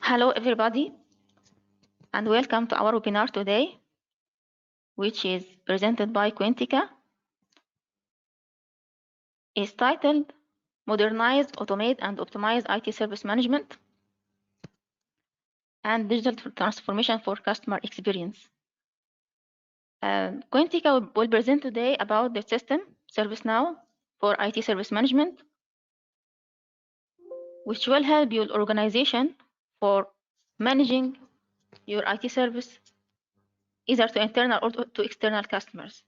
Hello everybody, and welcome to our webinar today, which is presented by Quintica. It's titled Modernize, Automate, and Optimize IT Service Management and Digital Transformation for Customer Experience. Quintica will present today about the system, ServiceNow, for IT Service Management, which will help your organization for managing your IT service either to internal or to external customers.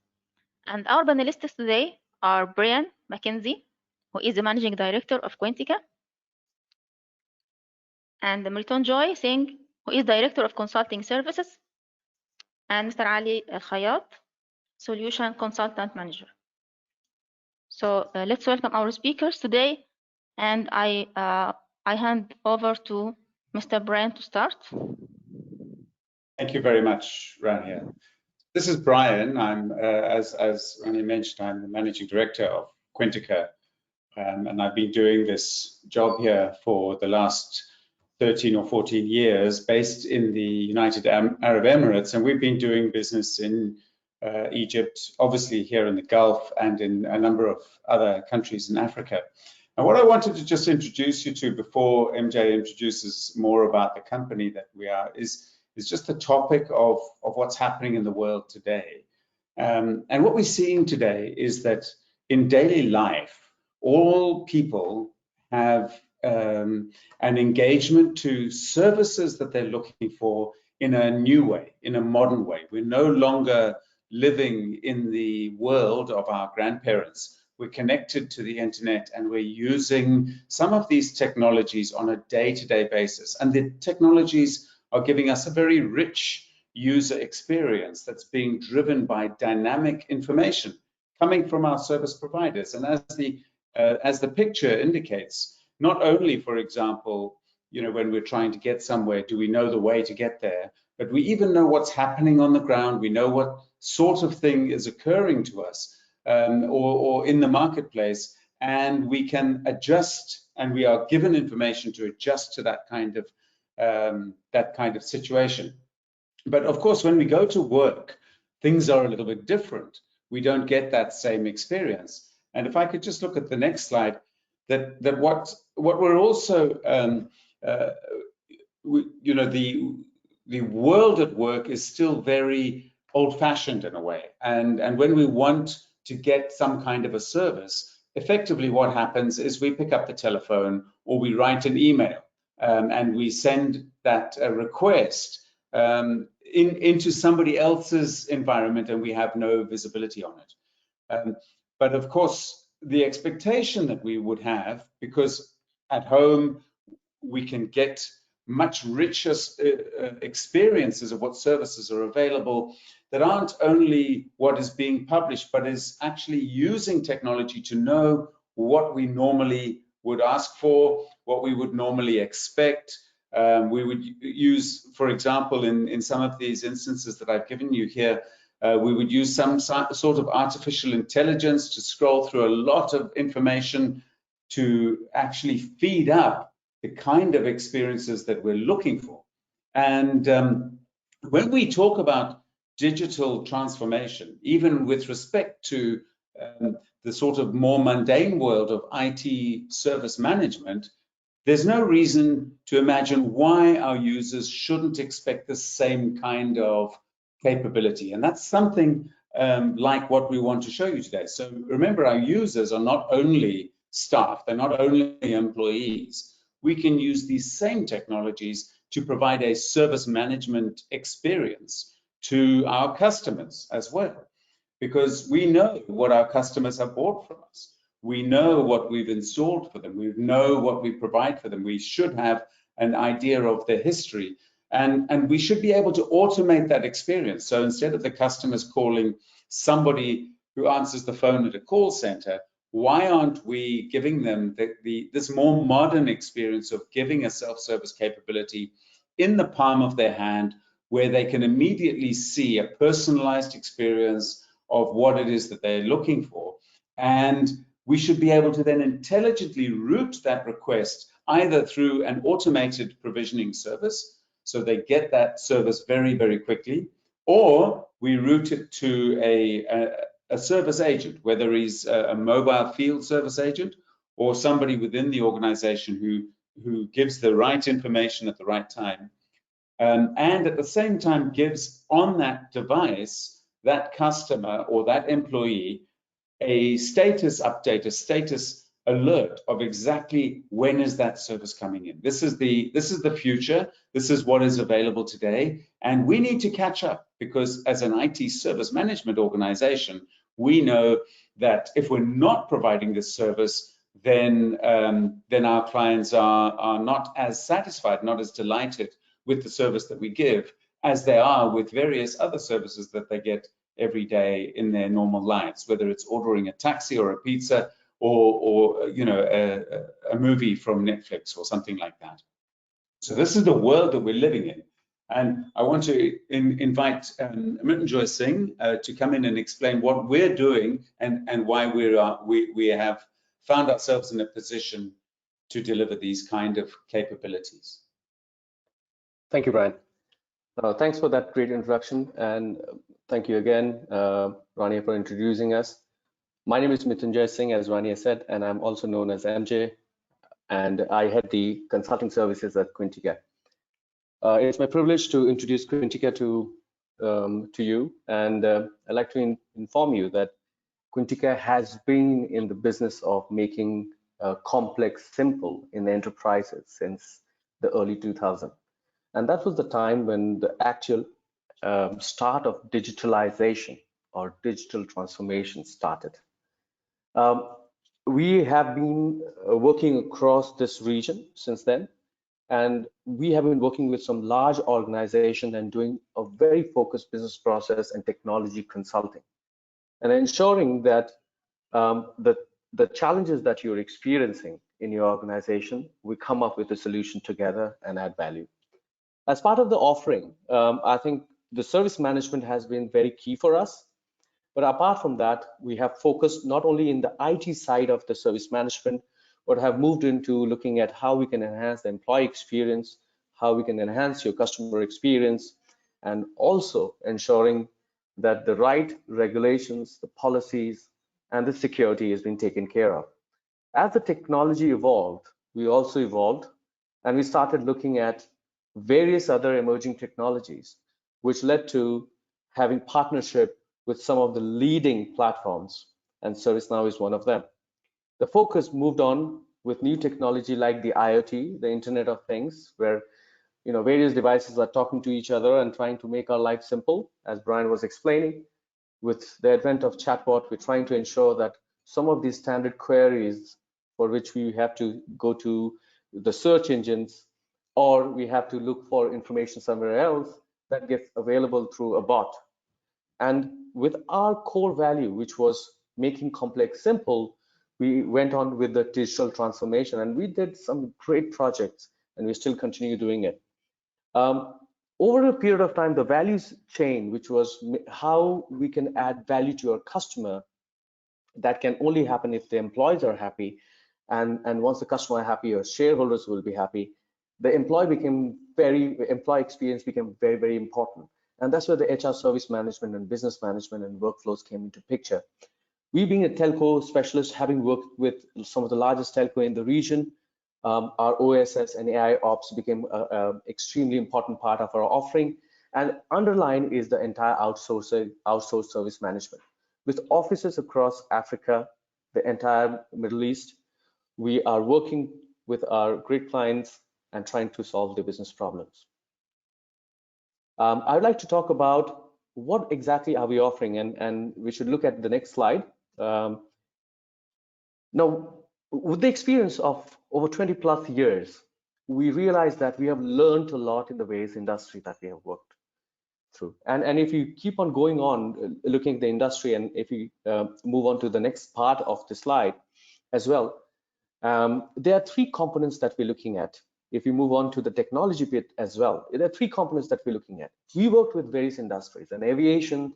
And our panelists today are Bryan, Mackenzie, who is the Managing Director of Quintica, and Mritunjoy, Singh, who is Director of Consulting Services, and Mr. Ali Khyat, Solution Consultant Manager. So let's welcome our speakers today, and I hand over to Mr. Bryan to start. Thank you very much, Rania. This is Bryan. I'm, as Rania mentioned, I'm the Managing Director of Quintica, and I've been doing this job here for the last 13 or 14 years, based in the United Arab Emirates, and we've been doing business in Egypt, obviously here in the Gulf, and in a number of other countries in Africa. And what I wanted to just introduce you to before MJ introduces more about the company that we are is just the topic of what's happening in the world today. And what we're seeing today is that in daily life, all people have an engagement to services that they're looking for in a new way, in a modern way. We're no longer living in the world of our grandparents. We're connected to the internet, and we're using some of these technologies on a day-to-day basis. And the technologies are giving us a very rich user experience that's being driven by dynamic information coming from our service providers. And as the picture indicates, not only, for example, when we're trying to get somewhere, do we know the way to get there, but we even know what's happening on the ground. We know what sort of thing is occurring to us or in the marketplace, and we can adjust, and we are given information to adjust to that kind of situation. But of course, when we go to work, things are a little bit different. We don't get that same experience. And if I could just look at the next slide, that what we're also, the world at work is still very old-fashioned in a way. And when we want to get some kind of a service, effectively what happens is we pick up the telephone or we write an email. And we send that request into somebody else's environment, and we have no visibility on it. But of course, the expectation that we would have, because at home we can get much richer experiences of what services are available that aren't only what is being published, but is actually using technology to know what we normally would ask for, what we would normally expect. We would use, for example, in some of these instances that I've given you here, we would use some sort of artificial intelligence to scroll through a lot of information to actually feed up the kind of experiences that we're looking for. And when we talk about digital transformation, even with respect to the sort of more mundane world of IT service management, there's no reason to imagine why our users shouldn't expect the same kind of capability. And that's something like what we want to show you today. So remember, our users are not only staff, they're not only employees. We can use these same technologies to provide a service management experience to our customers as well, because we know what our customers have bought from us. We know what we've installed for them. We know what we provide for them. We should have an idea of their history, and we should be able to automate that experience. So instead of the customers calling somebody who answers the phone at a call center, why aren't we giving them this more modern experience of giving a self-service capability in the palm of their hand, where they can immediately see a personalized experience of what it is that they're looking for? And we should be able to then intelligently route that request either through an automated provisioning service, so they get that service very, very quickly, or we route it to a service agent, whether he's a mobile field service agent or somebody within the organization who gives the right information at the right time, and at the same time gives on that device that customer or that employee a status update, a status alert of exactly when is that service coming in. This is the future. This is what is available today, and we need to catch up, because as an IT service management organization, we know that if we're not providing this service, then our clients are not as satisfied, not as delighted with the service that we give as they are with various other services that they get every day in their normal lives, whether it's ordering a taxi or a pizza or you know, a movie from Netflix or something like that. So this is the world that we're living in. And I want to invite Mritunjoy Singh to come in and explain what we're doing and why we have found ourselves in a position to deliver these kind of capabilities. Thank you, Bryan. Thanks for that great introduction, and thank you again, Rania, for introducing us. My name is Mritunjoy Singh, as Rania said, and I'm also known as MJ, and I head the consulting services at Quintica. It's my privilege to introduce Quintica to you, and I'd like to inform you that Quintica has been in the business of making complex simple in enterprises since the early 2000s. And that was the time when the actual start of digitalization or digital transformation started. We have been working across this region since then, and we have been working with some large organizations and doing a very focused business process and technology consulting, and ensuring that the challenges that you're experiencing in your organization, we come up with a solution together and add value. As part of the offering, I think the service management has been very key for us. But apart from that, we have focused not only in the IT side of the service management, but have moved into looking at how we can enhance the employee experience, how we can enhance your customer experience, and also ensuring that the right regulations, the policies, and the security has been taken care of. As the technology evolved, we also evolved, and we started looking at various other emerging technologies, which led to having partnership with some of the leading platforms, and ServiceNow is one of them. The focus moved on with new technology like the IoT, the Internet of Things, where various devices are talking to each other and trying to make our life simple, as Bryan was explaining. With the advent of chatbot, we're trying to ensure that some of these standard queries for which we have to go to the search engines, or we have to look for information somewhere else, that gets available through a bot. And with our core value, which was making complex simple, we went on with the digital transformation, and we did some great projects, and we still continue doing it. Over a period of time, the values chain, which was how we can add value to our customer, that can only happen if the employees are happy. And once the customer are happy, your shareholders will be happy. The employee experience became very, very important. And that's where the HR service management and business management and workflows came into picture. We, being a telco specialist, having worked with some of the largest telco in the region, our OSS and AI ops became an extremely important part of our offering. And underlying is the entire outsourced service management. With offices across Africa, the entire Middle East, we are working with our great clients and trying to solve their business problems. I would like to talk about what exactly are we offering, and we should look at the next slide. Now, with the experience of over 20 plus years, we realize that we have learned a lot in the various industry that we have worked through. And if you keep on going on looking at the industry, and if you move on to the next part of the slide as well, there are three components that we're looking at. If you move on to the technology bit as well, there are three components that we're looking at. We worked with various industries, and aviation,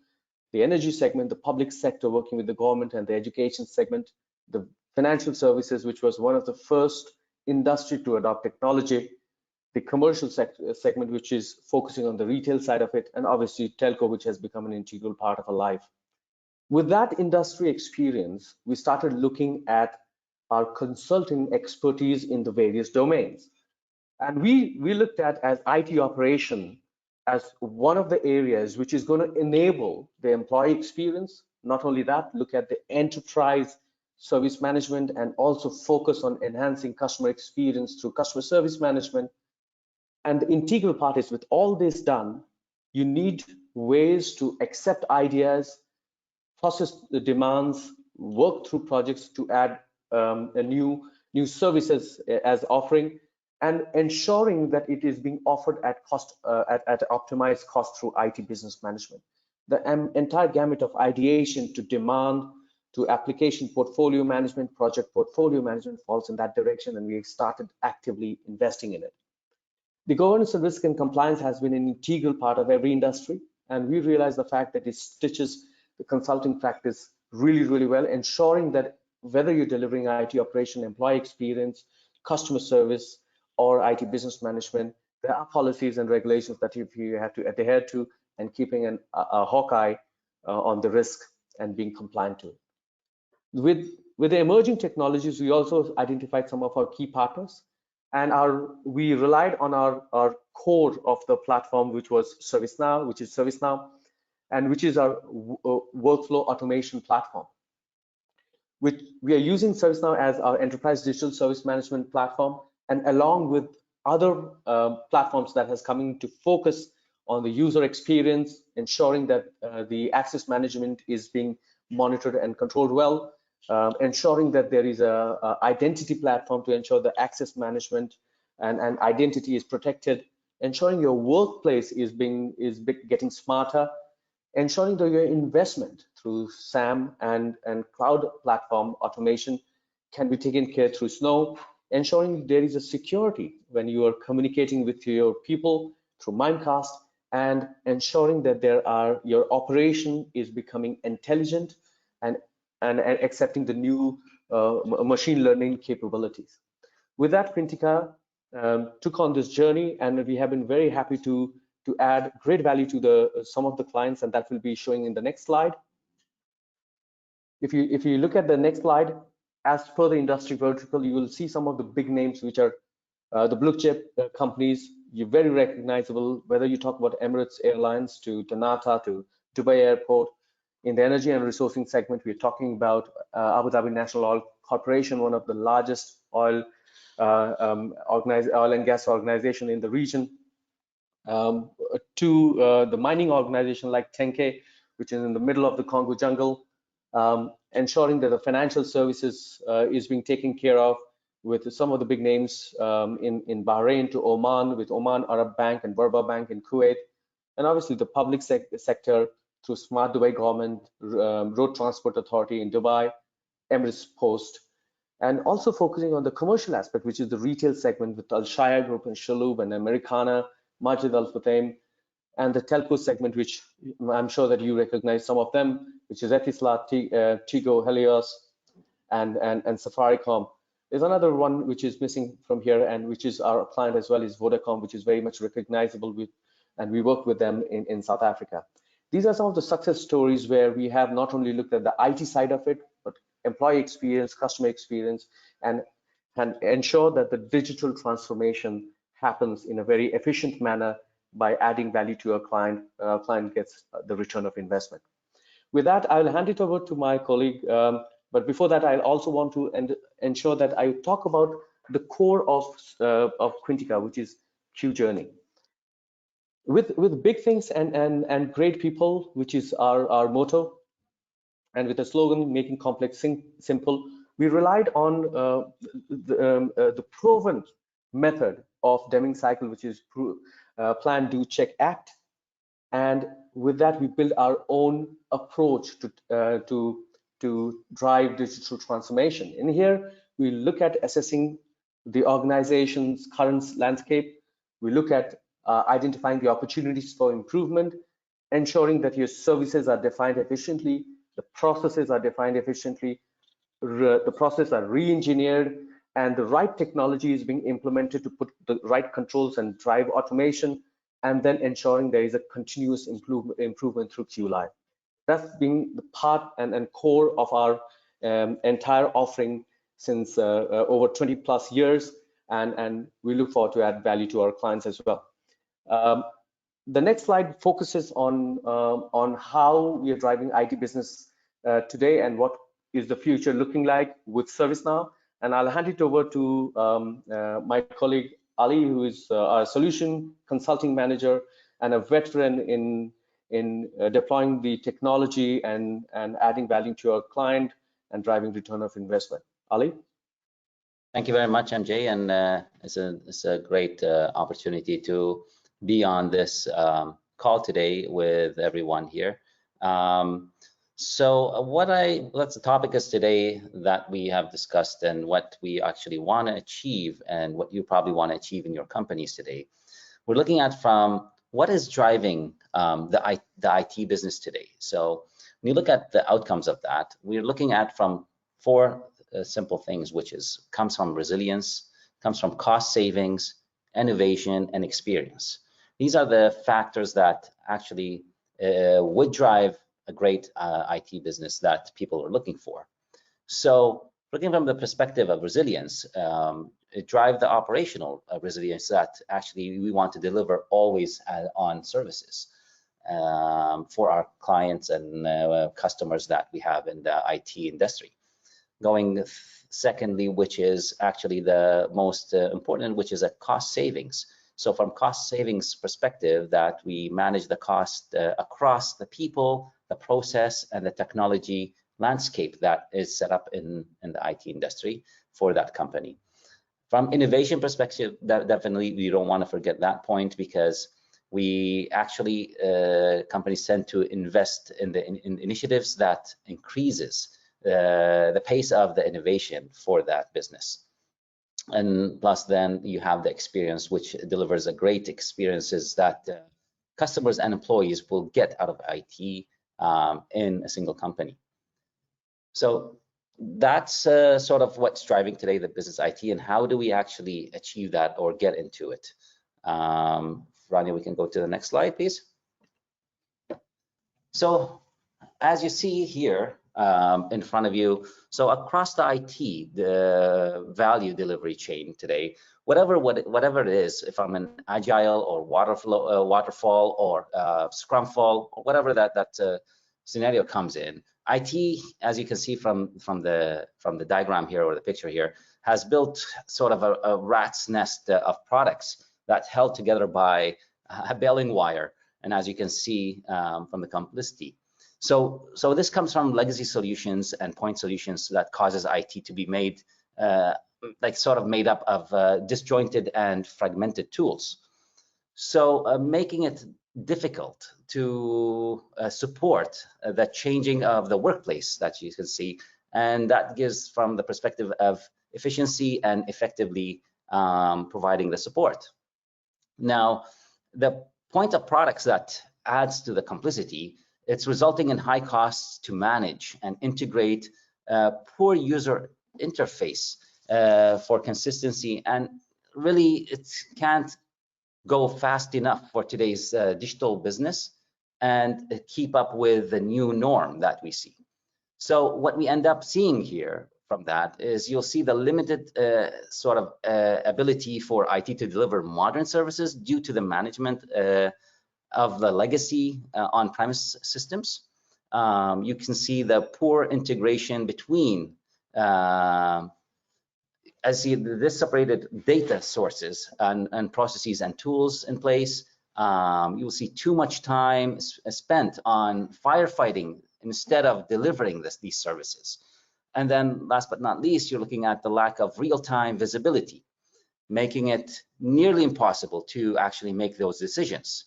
the energy segment, the public sector, working with the government, and the education segment, the financial services, which was one of the first industry to adopt technology, the commercial segment, which is focusing on the retail side of it, and obviously telco, which has become an integral part of our life. With that industry experience, we started looking at our consulting expertise in the various domains. And we looked at as IT operation as one of the areas which is going to enable the employee experience. Not only that, look at the enterprise service management and also focus on enhancing customer experience through customer service management. And the integral part is, with all this done, you need ways to accept ideas, process the demands, work through projects to add a new services as offering, and ensuring that it is being offered at cost at optimized cost through IT business management. The entire gamut of ideation to demand to application portfolio management, project portfolio management falls in that direction, and we started actively investing in it. The governance of risk and compliance has been an integral part of every industry, and we realize the fact that it stitches the consulting practice really, really well, ensuring that whether you're delivering IT operation, employee experience, customer service, or IT business management, there are policies and regulations that you have to adhere to, and keeping a hawk eye on the risk and being compliant to it. With the emerging technologies, we also identified some of our key partners, and we relied on our core of the platform, which was ServiceNow, and which is our workflow automation platform. We are using ServiceNow as our enterprise digital service management platform, and along with other platforms that has coming to focus on the user experience, ensuring that the access management is being monitored and controlled well, ensuring that there is a identity platform to ensure the access management and identity is protected, ensuring your workplace is getting smarter, ensuring that your investment through SAM and cloud platform automation can be taken care through Snow, ensuring there is a security when you are communicating with your people through Mimecast, and ensuring that your operation is becoming intelligent and accepting the new machine learning capabilities. With that, Quintica took on this journey, and we have been very happy to add great value to some of the clients, and that will be showing in the next slide. If you look at the next slide, as per the industry vertical, you will see some of the big names, which are the blue chip companies. You're very recognizable, whether you talk about Emirates Airlines to Tanata to Dubai Airport. In the energy and resourcing segment, we're talking about Abu Dhabi National Oil Corporation, one of the largest oil and gas organization in the region, to the mining organization like Tenke, which is in the middle of the Congo jungle, ensuring that the financial services is being taken care of with some of the big names in Bahrain to Oman, with Oman Arab Bank and Berba Bank in Kuwait, and obviously the public sector through Smart Dubai Government, Road Transport Authority in Dubai, Emirates Post, and also focusing on the commercial aspect, which is the retail segment with Al Shaya Group and Shalhoub and Americana, Majid Al Futtaim, and the telco segment, which I'm sure that you recognize some of them, which is Etisalat, Tigo, Helios, and Safaricom. There's another one which is missing from here, and which is our client as well, is Vodacom, which is very much recognizable with, and we work with them in South Africa. These are some of the success stories where we have not only looked at the IT side of it, but employee experience, customer experience, and ensure that the digital transformation happens in a very efficient manner by adding value to a client. Client gets the return of investment. With that, I'll hand it over to my colleague. But before that, I also want to ensure that I talk about the core of Quintica, which is Q Journey. With big things and great people, which is our motto, and with the slogan "Making Complex Simple," we relied on the proven method of Deming cycle, which is plan, do, check, act. And with that, we build our own approach to drive digital transformation. In here, we look at assessing the organization's current landscape. We look at identifying the opportunities for improvement, ensuring that your services are defined efficiently, the processes are defined efficiently, the processes are re-engineered, and the right technology is being implemented to put the right controls and drive automation, and then ensuring there is a continuous improvement through QLive. That's been the part and core of our entire offering since over 20 plus years, and we look forward to add value to our clients as well. The next slide focuses on how we are driving IT business today and what is the future looking like with ServiceNow. And I'll hand it over to my colleague Ali, who is our solution consulting manager and a veteran in deploying the technology and adding value to our client and driving return of investment. Ali? Thank you very much, MJ, and it's a great opportunity to be on this call today with everyone here. So what the topic is today that we have discussed, and what we actually want to achieve, and what you probably want to achieve in your companies today. We're looking at from what is driving the IT business today. So when you look at the outcomes of that, we're looking at from four simple things, which comes from resilience, comes from cost savings, innovation, and experience. These are the factors that actually would drive a great IT business that people are looking for. So looking from the perspective of resilience, it drives the operational resilience that actually we want to deliver always on services for our clients and customers that we have in the IT industry. Going secondly, which is actually the most important, which is a cost savings. So from cost savings perspective, that we manage the cost across the people, the process, and the technology landscape that is set up in the IT industry for that company. From innovation perspective, definitely we don't want to forget that point, because we actually companies tend to invest in initiatives that increases the pace of the innovation for that business. And plus then you have the experience, which delivers a great experiences that customers and employees will get out of IT in a single company. So that's sort of what's driving today the business IT, and how do we actually achieve that or get into it. Rania, we can go to the next slide, please. So as you see here in front of you, so across the IT, the value delivery chain today, whatever it is, if I'm an agile or waterfall or scrumfall, or whatever that scenario comes in, IT, as you can see from the diagram here, or the picture here, has built sort of a rat's nest of products that's held together by a baling wire, and as you can see from the complexity. So this comes from legacy solutions and point solutions that causes IT to be made like sort of made up of disjointed and fragmented tools. So making it difficult to support the changing of the workplace that you can see, and that gives from the perspective of efficiency and effectively providing the support. Now, the point of products that adds to the complexity, it's resulting in high costs to manage and integrate, poor user interface for consistency, and really it can't go fast enough for today's digital business and keep up with the new norm that we see. So what we end up seeing here from that is you'll see the limited sort of ability for IT to deliver modern services due to the management of the legacy on-premise systems. You can see the poor integration between as this separated data sources and processes and tools in place. You'll see too much time spent on firefighting instead of delivering these services. And then last but not least, you're looking at the lack of real-time visibility, making it nearly impossible to actually make those decisions.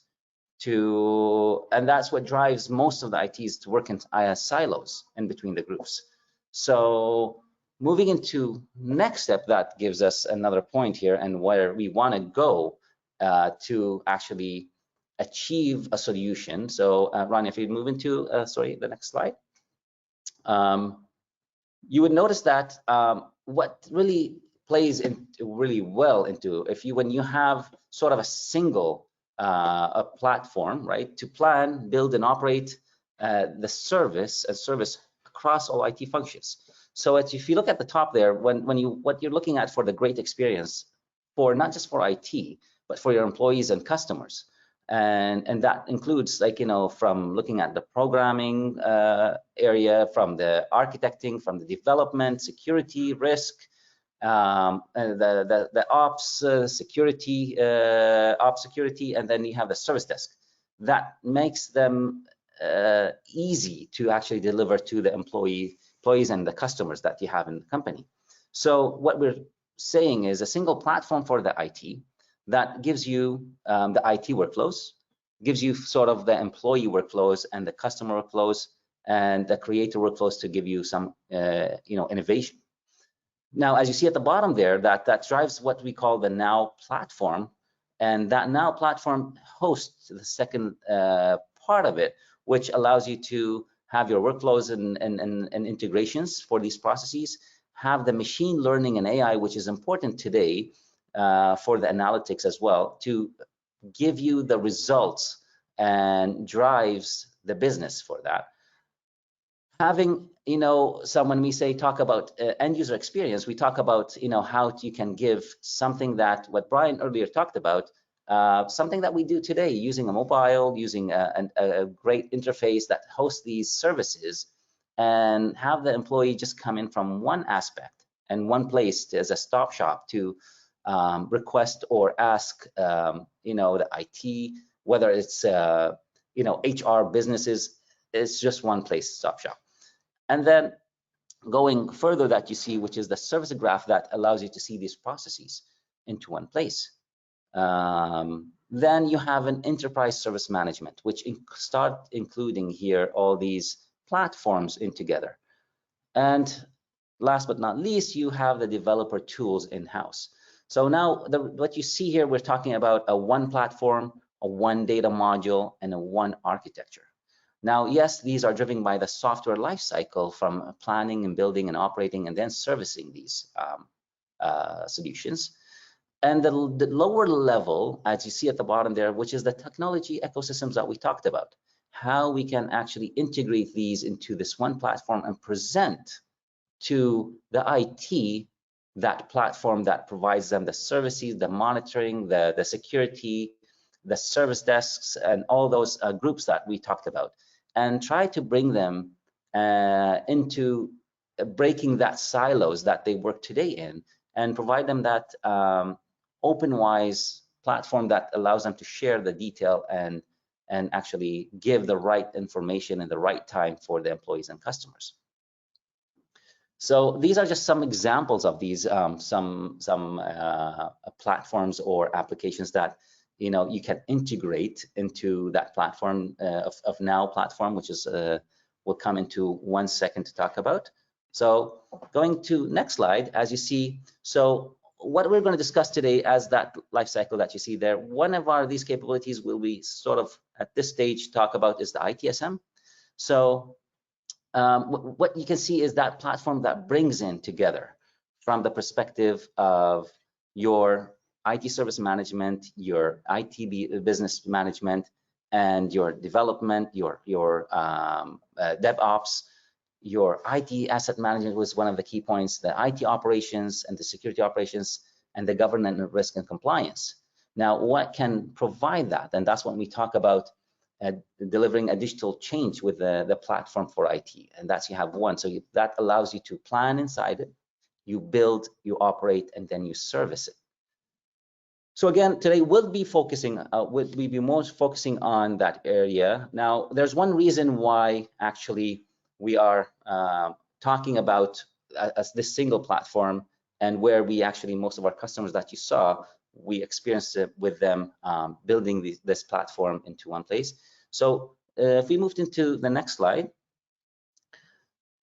And that's what drives most of the ITs to work in silos in between the groups. So moving into next step, that gives us another point here and where we want to go to actually achieve a solution. So Ron, if you move into, sorry, the next slide. You would notice that what really plays in really well into when you have sort of a single a platform, right, to plan, build, and operate the service across all IT functions. So if you look at the top there, what you're looking at for the great experience for not just for IT, but for your employees and customers. And that includes, like, from looking at the programming area, from the architecting, from the development, security, risk, the ops security, and then you have the service desk. That makes them easy to actually deliver to the employees and the customers that you have in the company. So what we're saying is a single platform for the IT that gives you the IT workflows, gives you sort of the employee workflows and the customer workflows and the creator workflows to give you some innovation. Now, as you see at the bottom there, that drives what we call the Now platform, and that Now platform hosts the second part of it, which allows you to have your workflows and integrations for these processes, have the machine learning and AI, which is important today for the analytics as well, to give you the results and drives the business for that. Having, when we say talk about end user experience, we talk about, how you can give something that what Bryan earlier talked about, something that we do today using a mobile, using a great interface that hosts these services, and have the employee just come in from one aspect and one place as a stop shop to request or ask, the IT, whether it's, HR businesses, it's just one place, stop shop. And then going further that you see, which is the service graph that allows you to see these processes into one place. Then you have an enterprise service management, which start including here all these platforms in together. And last but not least, you have the developer tools in-house. So now what you see here, we're talking about a one platform, a one data module, and a one architecture. Now, yes, these are driven by the software lifecycle from planning and building and operating and then servicing these solutions. And the lower level, as you see at the bottom there, which is the technology ecosystems that we talked about, how we can actually integrate these into this one platform and present to the IT that platform that provides them the services, the monitoring, the security, the service desks, and all those groups that we talked about, and try to bring them into breaking that silos that they work today in, and provide them that open-wise platform that allows them to share the detail and actually give the right information in the right time for the employees and customers. So these are just some examples of these some platforms or applications that you can integrate into that platform of Now platform, which is we'll come into 1 second to talk about. So going to next slide, as you see, so what we're going to discuss today as that life cycle that you see there, one of these capabilities will be sort of at this stage talk about is the ITSM. So what you can see is that platform that brings in together from the perspective of your IT service management, your IT business management, and your development, your DevOps, your IT asset management was one of the key points, the IT operations and the security operations, and the governance and risk and compliance. Now, what can provide that? And that's when we talk about delivering a digital change with the platform for IT. And that's you have one. So that allows you to plan inside it, you build, you operate, and then you service it. So again, today we'll be focusing, most focusing on that area. Now, there's one reason why actually we are talking about as this single platform, and where we actually, most of our customers that you saw, we experienced it with them building this platform into one place. So if we moved into the next slide.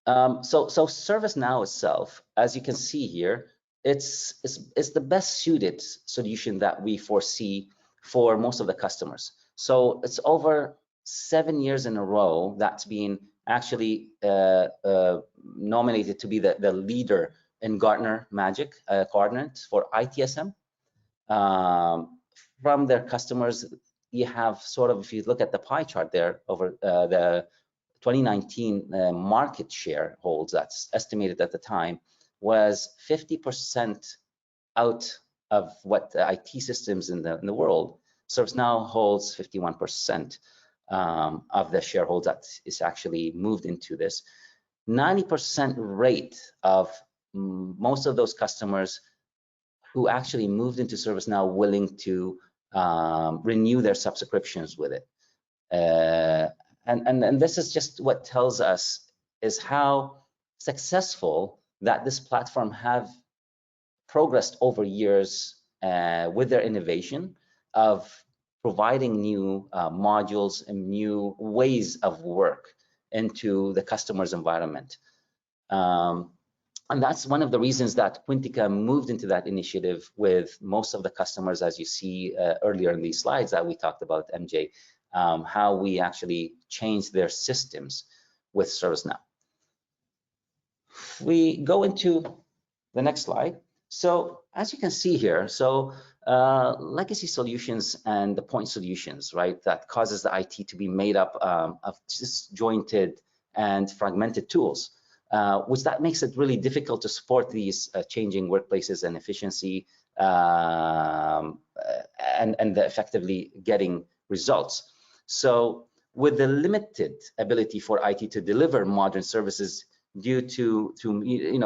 So ServiceNow itself, as you can see here, it's the best suited solution that we foresee for most of the customers. So it's over 7 years in a row that's been actually nominated to be the leader in Gartner Magic Quadrant for ITSM. From their customers, you have sort of, if you look at the pie chart there over the 2019 market share holds, that's estimated at the time, was 50% out of what the IT systems in the world. ServiceNow holds 51% of the shareholds that is actually moved into this. 90% rate of most of those customers who actually moved into ServiceNow willing to renew their subscriptions with it. And this is just what tells us is how successful that this platform have progressed over years with their innovation of providing new modules and new ways of work into the customer's environment. And that's one of the reasons that Quintica moved into that initiative with most of the customers, as you see earlier in these slides that we talked about, MJ, how we actually changed their systems with ServiceNow. We go into the next slide. So as you can see here, so legacy solutions and the point solutions, right, that causes the IT to be made up of disjointed and fragmented tools, which that makes it really difficult to support these changing workplaces and efficiency and effectively getting results. So with the limited ability for IT to deliver modern services due to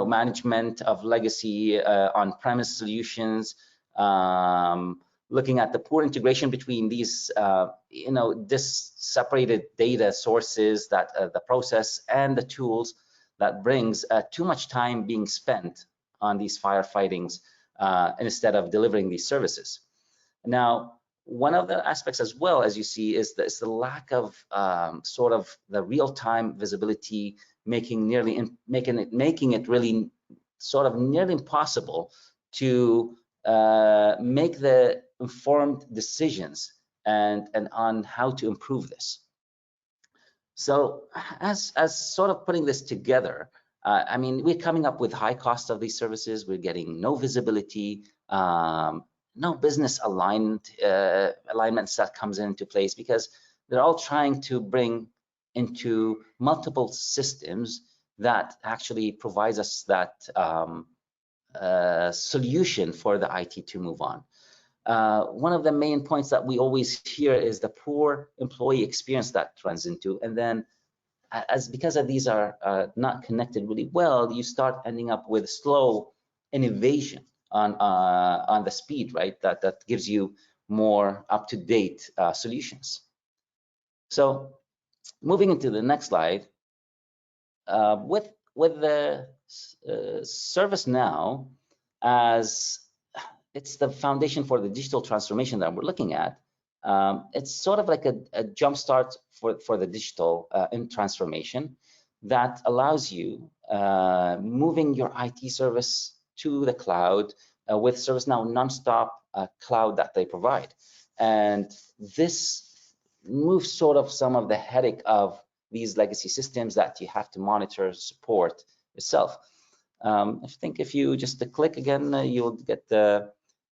management of legacy on-premise solutions, looking at the poor integration between these this separated data sources, that the process and the tools, that brings too much time being spent on these firefightings instead of delivering these services. Now, one of the aspects as well, as you see, is the lack of sort of the real-time visibility, making it really sort of nearly impossible to make the informed decisions and on how to improve this. So as sort of putting this together, I mean, we're coming up with high cost of these services. We're getting no visibility, no business alignments that comes into place, because they're all trying to bring into multiple systems that actually provides us that solution for the IT to move on. One of the main points that we always hear is the poor employee experience that runs into, and then because of these are not connected really well, you start ending up with slow innovation on the speed, right? That gives you more up-to-date solutions. So moving into the next slide, with the ServiceNow, as it's the foundation for the digital transformation that we're looking at. It's sort of like a jump start for the digital transformation that allows you moving your IT service to the cloud with ServiceNow nonstop cloud that they provide. And this moves sort of some of the headache of these legacy systems that you have to monitor, support yourself. I think if you just click again, you'll get the.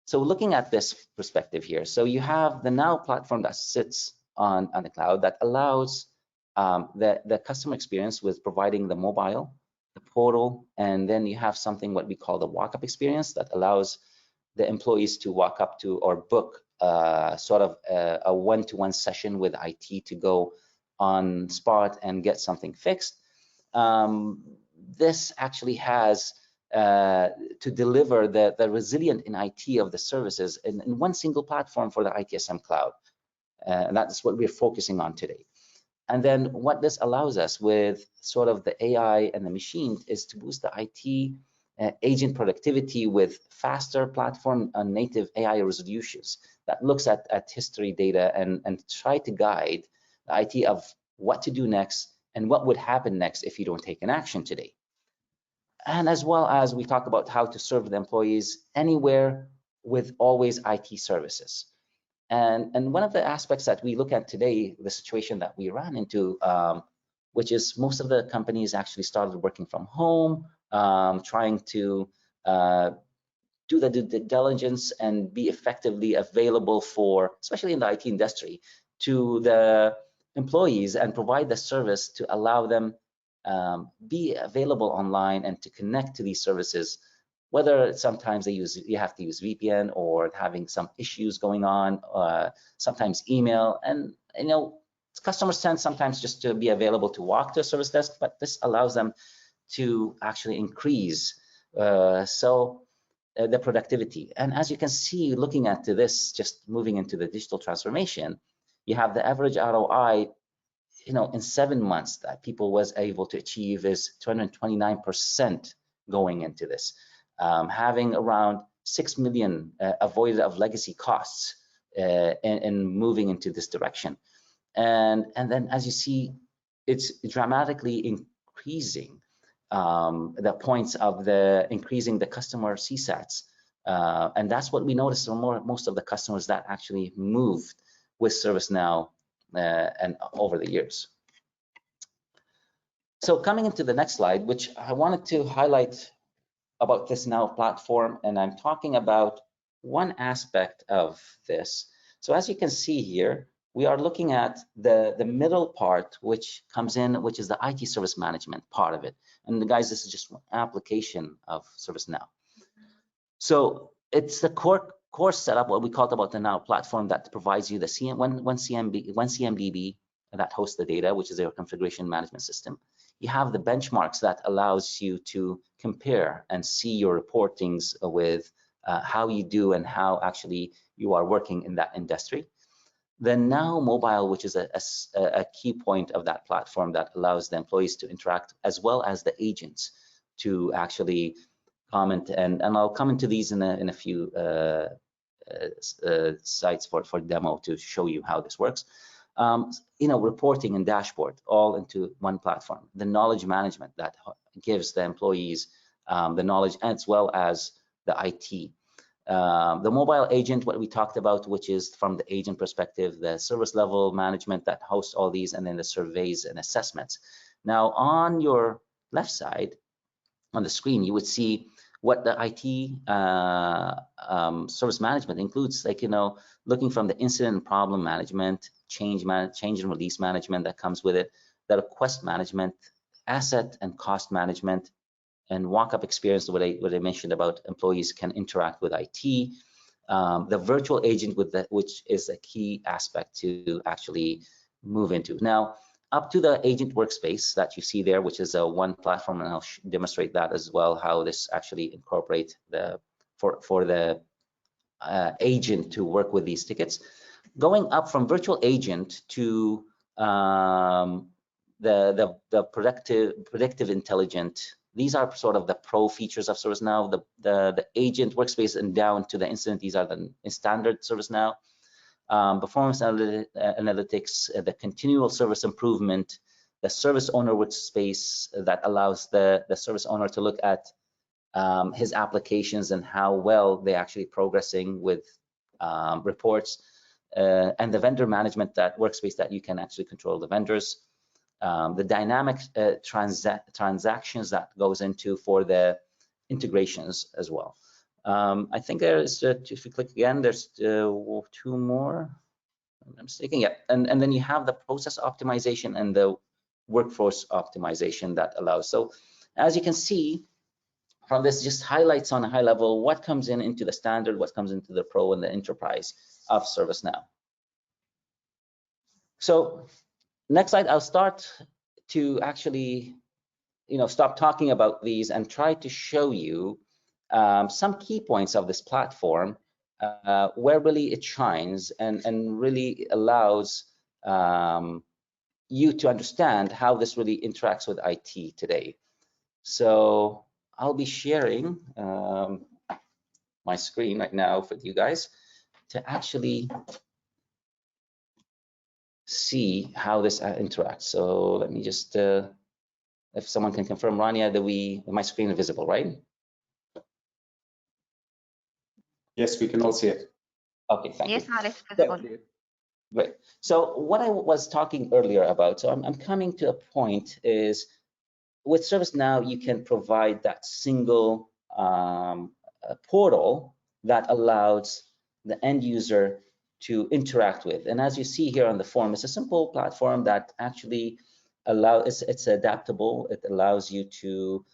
So looking at this perspective here, so you have the Now platform that sits on the cloud that allows the customer experience with providing the mobile, the portal, and then you have something what we call the walk-up experience that allows the employees to walk up to or book sort of a one-to-one session with IT to go on spot and get something fixed. This actually has to deliver the resilient in IT of the services in one single platform for the ITSM cloud. And that's what we're focusing on today. And then what this allows us with sort of the AI and the machine is to boost the IT agent productivity with faster platform native AI resolutions that looks at history data and try to guide the IT of what to do next and what would happen next if you don't take an action today. And as well as we talk about how to serve the employees anywhere with always IT services. And one of the aspects that we look at today, the situation that we ran into, which is most of the companies actually started working from home trying to do the due diligence and be effectively available for, especially in the IT industry, to the employees and provide the service to allow them be available online and to connect to these services, whether sometimes you have to use VPN or having some issues going on, sometimes email, and customers tend sometimes just to be available to walk to a service desk, but this allows them to actually increase the productivity. And as you can see, looking at this, just moving into the digital transformation, you have the average ROI, in 7 months that people was able to achieve is 229% going into this, having around 6 million avoided of legacy costs in moving into this direction. And then as you see, it's dramatically increasing the points of increasing the customer CSATs. And that's what we noticed from most of the customers that actually moved with ServiceNow and over the years. So coming into the next slide, which I wanted to highlight about this Now platform, and I'm talking about one aspect of this. So as you can see here, we are looking at the middle part, which comes in, which is the IT service management part of it. And guys, this is just one application of ServiceNow. So it's the core setup, what we called about the Now platform, that provides you the one CMDB that hosts the data, which is your configuration management system. You have the benchmarks that allows you to compare and see your reportings with how you do and how actually you are working in that industry. The Now mobile, which is a key point of that platform that allows the employees to interact, as well as the agents to actually comment, and I'll come into these in a few sites for demo to show you how this works. Reporting and dashboard all into one platform. The knowledge management that gives the employees the knowledge, as well as the IT. The mobile agent, what we talked about, which is from the agent perspective, the service level management that hosts all these, and then the surveys and assessments. Now, on your left side on the screen, you would see what the IT service management includes, like, looking from the incident and problem management, change and release management that comes with it, the request management, asset and cost management, and walk-up experience, what I mentioned about employees can interact with IT, the virtual agent which is a key aspect to actually move into. Now, up to the agent workspace that you see there, which is a one platform, and I'll demonstrate that as well, how this actually incorporates for the agent to work with these tickets. Going up from virtual agent to the predictive intelligent. These are sort of the pro features of ServiceNow. The agent workspace and down to the incident, these are the standard ServiceNow. Performance analytics, the continual service improvement, the service owner workspace that allows the service owner to look at his applications and how well they're actually progressing with reports, and the vendor management, that workspace that you can actually control the vendors. The dynamic transactions that goes into for the integrations as well. I think there's, if you click again, there's 2 more. I'm mistaken, yeah. And then you have the process optimization and the workforce optimization that allows. So as you can see from this, just highlights on a high level what comes into the standard, what comes into the pro and the enterprise of ServiceNow. So next slide, I'll start to actually, stop talking about these and try to show you some key points of this platform where really it shines and really allows you to understand how this really interacts with IT today. So I'll be sharing my screen right now with you guys to actually see how this interacts. So let me just, if someone can confirm, Rania, that my screen is visible, right? Yes, we can all see it. Okay, thank you. Yes, Alex, visible. Great. So what I was talking earlier about, so I'm coming to a point is with ServiceNow, you can provide that single portal that allows the end user to interact with. And as you see here on the form, it's a simple platform that actually it's adaptable. It allows you to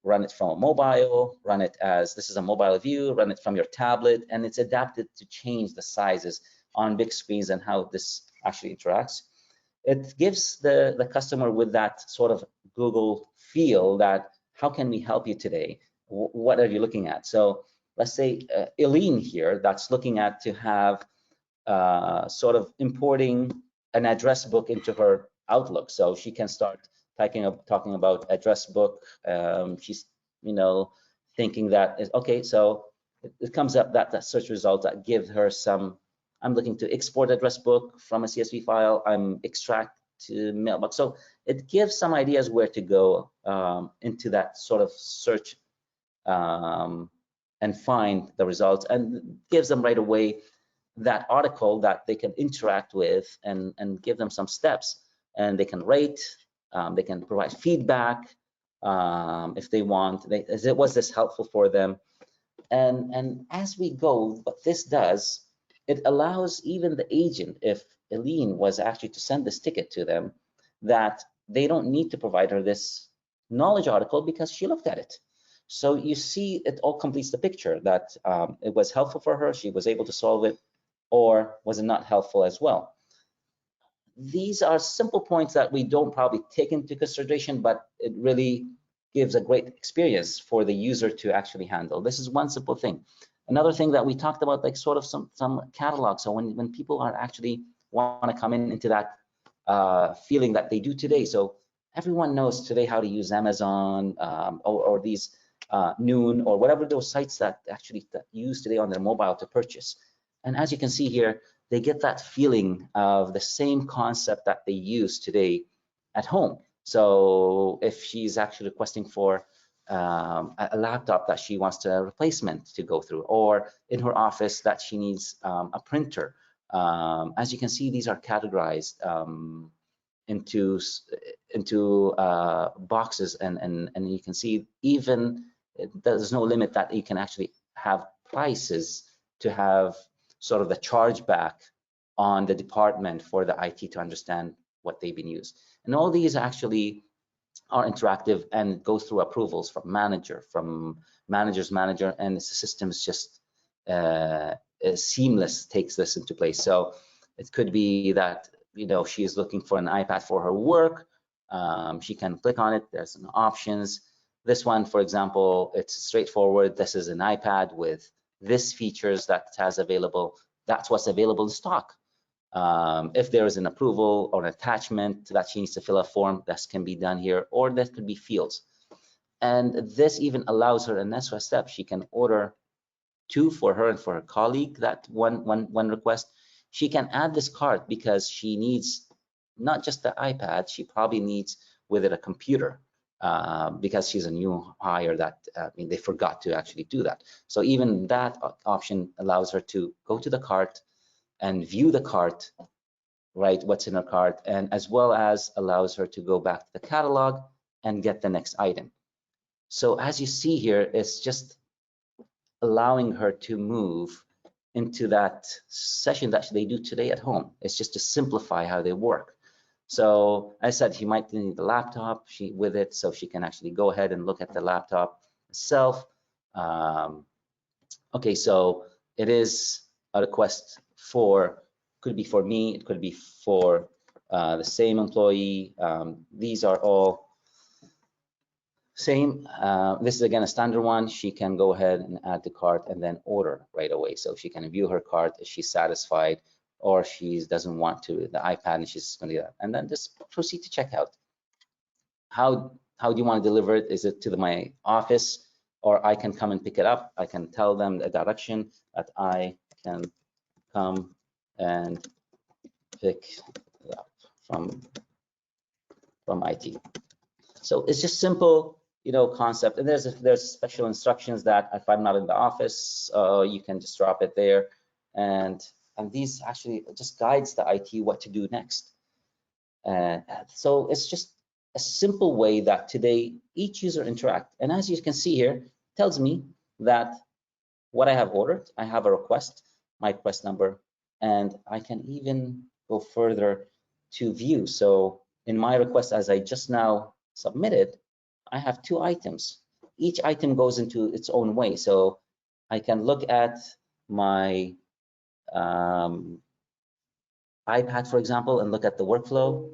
run it from a mobile, run it as, this is a mobile view, run it from your tablet, and it's adapted to change the sizes on big screens and how this actually interacts. It gives the customer with that sort of Google feel that, how can we help you today? What are you looking at? So let's say Eileen here, that's looking at to have sort of importing an address book into her Outlook. So she can start talking about address book. She's, thinking that is okay. So it comes up that search result that gives her some, I'm looking to export address book from a CSV file, I'm extract to mailbox. So it gives some ideas where to go into that sort of search and find the results, and gives them right away that article that they can interact with and give them some steps, and they can rate, they can provide feedback if they want. Was this helpful for them? And as we go, what this does, it allows even the agent, if Eileen was actually to send this ticket to them, that they don't need to provide her this knowledge article because she looked at it. So you see, it all completes the picture that it was helpful for her, she was able to solve it, or was it not helpful as well. These are simple points that we don't probably take into consideration, but it really gives a great experience for the user to actually handle. This is one simple thing. Another thing that we talked about, like sort of some catalog. So when people are actually want to come into that feeling that they do today. So everyone knows today how to use Amazon or these Noon or whatever those sites that actually use today on their mobile to purchase. And as you can see here, they get that feeling of the same concept that they use today at home. So if she's actually requesting for a laptop that she wants a replacement to go through, or in her office that she needs a printer, as you can see, these are categorized into boxes, and you can see even there's no limit that you can actually have prices to have sort of the chargeback on the department for the IT to understand what they've been used. And all these actually are interactive and go through approvals from manager's manager, and the system is just seamless, takes this into place. So it could be that she is looking for an iPad for her work. She can click on it. There's some options. This one, for example, it's straightforward. This is an iPad with this features that it has available. That's what's available in stock. If there is an approval or an attachment that she needs to fill a form, that can be done here, or that could be fields. And this even allows her an extra step. She can order two for her and for her colleague, that one request. She can add this cart because she needs not just the iPad, she probably needs with it a computer because she's a new hire that they forgot to actually do that. So even that option allows her to go to the cart and view the cart, right, what's in her cart, and as well as allows her to go back to the catalog and get the next item. So as you see here, it's just allowing her to move into that session that they do today at home. It's just to simplify how they work. So I said she might need the laptop with it, so she can actually go ahead and look at the laptop itself. Okay, so it is a request for, could be for me, it could be for the same employee. These are all same. This is again a standard one. She can go ahead and add to cart and then order right away. So she can view her cart if she's satisfied, or she doesn't want to the iPad and she's going to do that, and then just proceed to checkout. How do you want to deliver it? Is it to my office, or I can come and pick it up? I can tell them the direction that I can come and pick it up from IT. So it's just simple, concept. And there's special instructions that if I'm not in the office, you can just drop it there, and these actually just guides the IT what to do next. So it's just a simple way that today each user interact. And as you can see here, tells me that what I have ordered, I have a request, my request number, and I can even go further to view. So in my request, as I just now submitted, I have 2 items. Each item goes into its own way. So I can look at my iPad, for example, and look at the workflow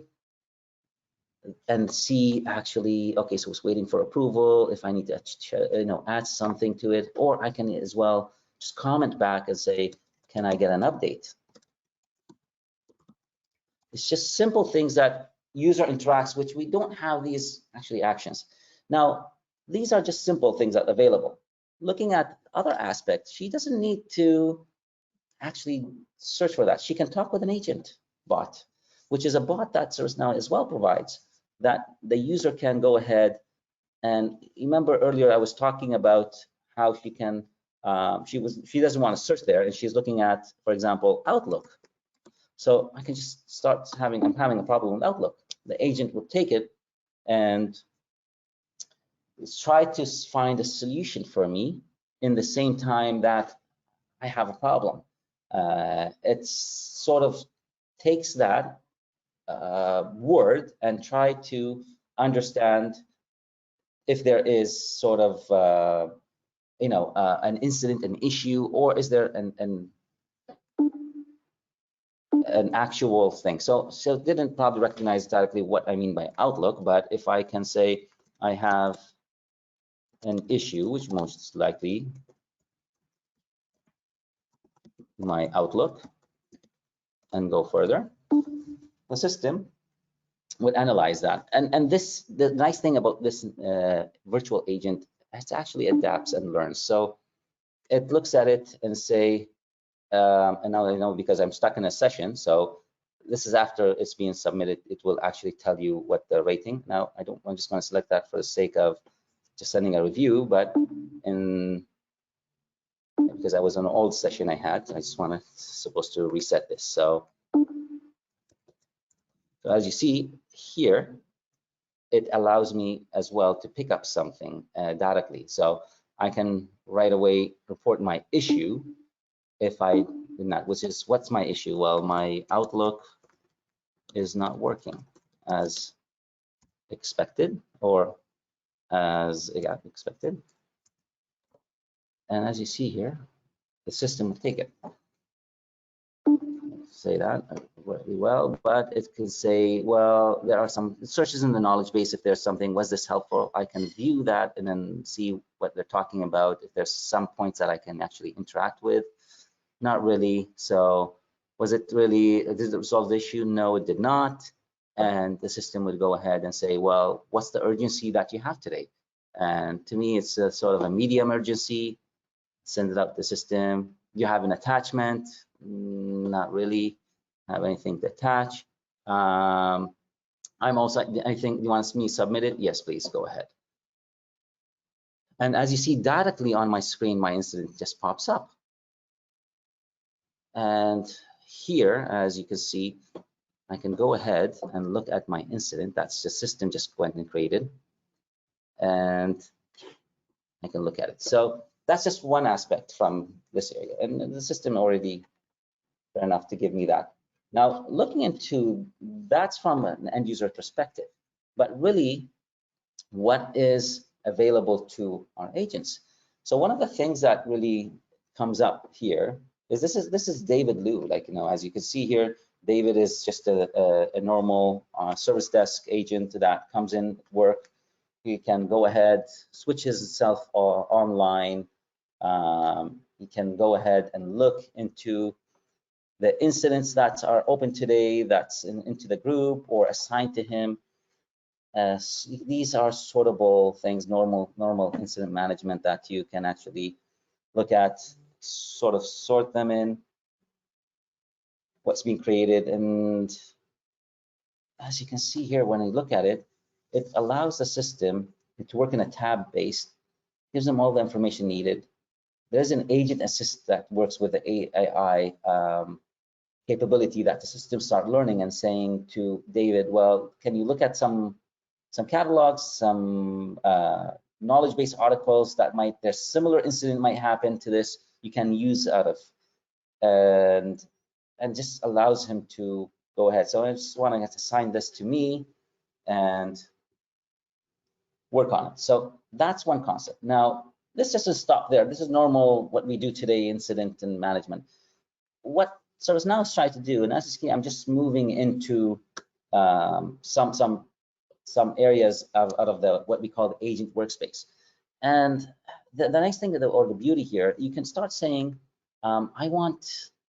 and see actually, okay, so it's waiting for approval. If I need to, add something to it, or I can as well just comment back and say, can I get an update? It's just simple things that user interacts, which we don't have these actually actions. Now, these are just simple things that are available. Looking at other aspects, she doesn't need to actually search for that. She can talk with an agent bot, which is a bot that ServiceNow as well provides, that the user can go ahead. And remember earlier I was talking about how she can, she doesn't want to search there, and she's looking at, for example, Outlook. So I can just start I'm having a problem with Outlook. The agent would take it and try to find a solution for me in the same time that I have a problem. It sort of takes that word and try to understand if there is sort of an incident, an issue, or is there an actual thing. So didn't probably recognize exactly what I mean by Outlook, but if I can say I have an issue, which most likely my Outlook, and go further, the system would analyze that. And the nice thing about this virtual agent, it actually adapts and learns. So it looks at it and say, and now I know because I'm stuck in a session. So this is after it's being submitted, it will actually tell you what the rating. Now I'm just going to select that for the sake of just sending a review, but because I was on an old session I had, I just supposed to reset this. So as you see here, it allows me as well to pick up something directly. So I can right away report my issue if I did not, which is, what's my issue? Well, my Outlook is not working as expected, or as expected. And as you see here, the system will take it. Say that really well, but it can say, well, there are some searches in the knowledge base. If there's something, was this helpful? I can view that and then see what they're talking about. If there's some points that I can actually interact with, not really. So was it really, did it resolve the issue? No, it did not. And the system would go ahead and say, well, what's the urgency that you have today? And to me, it's a sort of a medium urgency. Send it up the system. You have an attachment? Not really have anything to attach. I think you want me to submit it? Yes, please go ahead. And as you see directly on my screen, my incident just pops up. And here, as you can see, I can go ahead and look at my incident. That's the system just went and created. And I can look at it. So that's just one aspect from this area. And the system already fair enough to give me that. Now, looking into, that's from an end user perspective, but really what is available to our agents. So one of the things that really comes up here is this is David Liu. Like, as you can see here, David is just a normal service desk agent that comes in work. He can go ahead, switches himself online. He can go ahead and look into the incidents that are open today, that's into the group or assigned to him. These are sortable things, normal incident management that you can actually look at, sort of sort them in, what's being created. And as you can see here, when I look at it, it allows the system to work in a tab-based, gives them all the information needed. There's an agent assist that works with the AI capability that the system start learning and saying to David, well, can you look at some some catalogs, some knowledge base articles that there's similar incident might happen to this, you can use out of, and just allows him to go ahead. So I just want to assign this to me and work on it. So that's one concept. Now, let's just stop there. This is normal, what we do today, incident and management. What ServiceNow is trying to do, and as you see, I'm just moving into some areas out of the what we call the agent workspace. And the nice thing, or the beauty here, you can start saying, I want,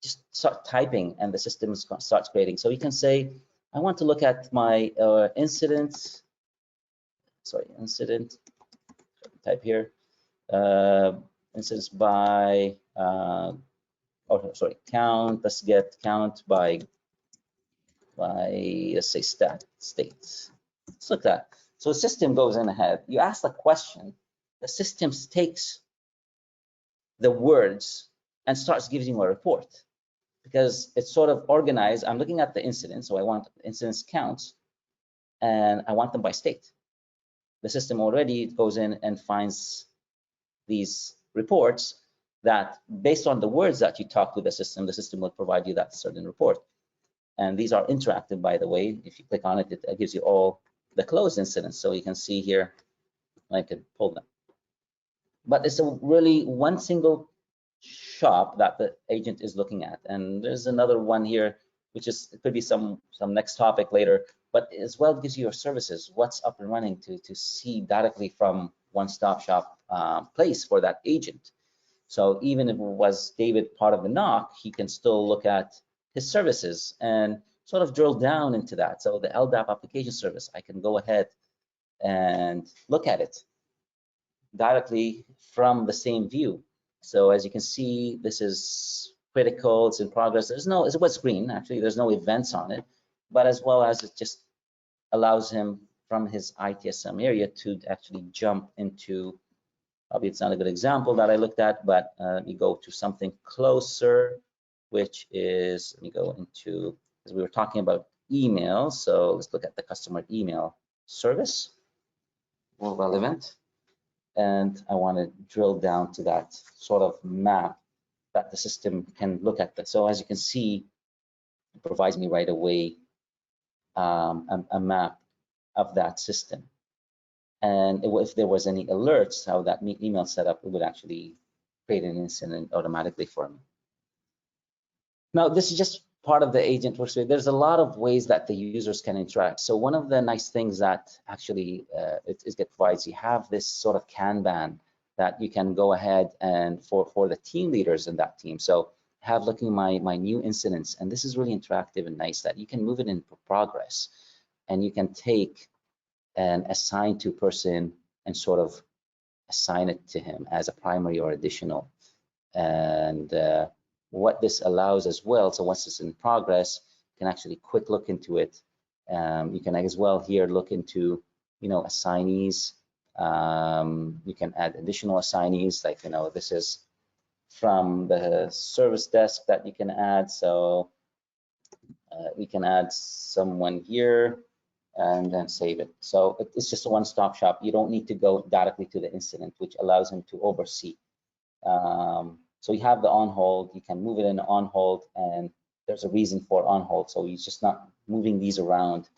just start typing, and the system starts creating. So you can say, I want to look at my incident, type here, incidents by, count, let's get count by let's say states. Let's look at that. So the system goes in ahead. You ask the question, the system takes the words and starts giving you a report, because it's sort of organized. I'm looking at the incidents, so I want incidents counts, and I want them by state. The system already goes in and finds these reports that, based on the words that you talk to the system will provide you that certain report. And these are interactive, by the way. If you click on it, it gives you all the closed incidents. So you can see here, I can pull them. But it's a really one single shop that the agent is looking at. And there's another one here, which is, it could be some next topic later, but as well gives you your services, what's up and running to see directly from one-stop shop place for that agent. So even if it was David part of the NOC, he can still look at his services and sort of drill down into that. So the LDAP application service, I can go ahead and look at it directly from the same view. So as you can see, this is critical, it's in progress. It was green, actually, there's no events on it, but as well as it just allows him from his ITSM area to actually jump into, probably it's not a good example that I looked at, but let me go to something closer, which is, let me go into, as we were talking about email, so let's look at the customer email service, more relevant. And I want to drill down to that sort of map that the system can look at. That. So as you can see, it provides me right away a map of that system. And if there was any alerts, how that email setup, it would actually create an incident automatically for me. Now, this is just part of the agent workspace. There's a lot of ways that the users can interact. So one of the nice things that actually it provides, you have this sort of Kanban that you can go ahead and for the team leaders in that team. So have looking at my new incidents, and this is really interactive and nice that you can move it in progress, and you can take and assign to person and sort of assign it to him as a primary or additional. And what this allows as well, so once it's in progress, you can actually quick look into it. You can as well here look into, assignees. You can add additional assignees, like, this is from the service desk that you can add. So we can add someone here and then save it. So it's just a one-stop shop. You don't need to go directly to the incident, which allows him to oversee. So you have the on hold, you can move it in on hold, and there's a reason for on hold. So he's just not moving these around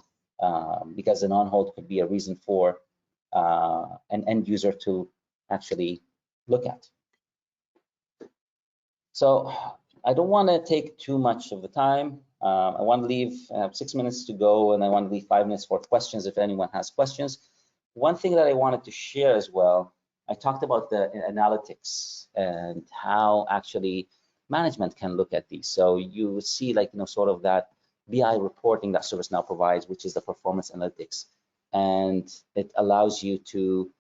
because an on hold could be a reason for an end user to actually look at. So I don't want to take too much of the time. I want to leave 6 minutes to go, and I want to leave 5 minutes for questions if anyone has questions. One thing that I wanted to share as well, I talked about the analytics and how actually management can look at these. So you see, like, sort of that BI reporting that ServiceNow provides, which is the performance analytics. And it allows you to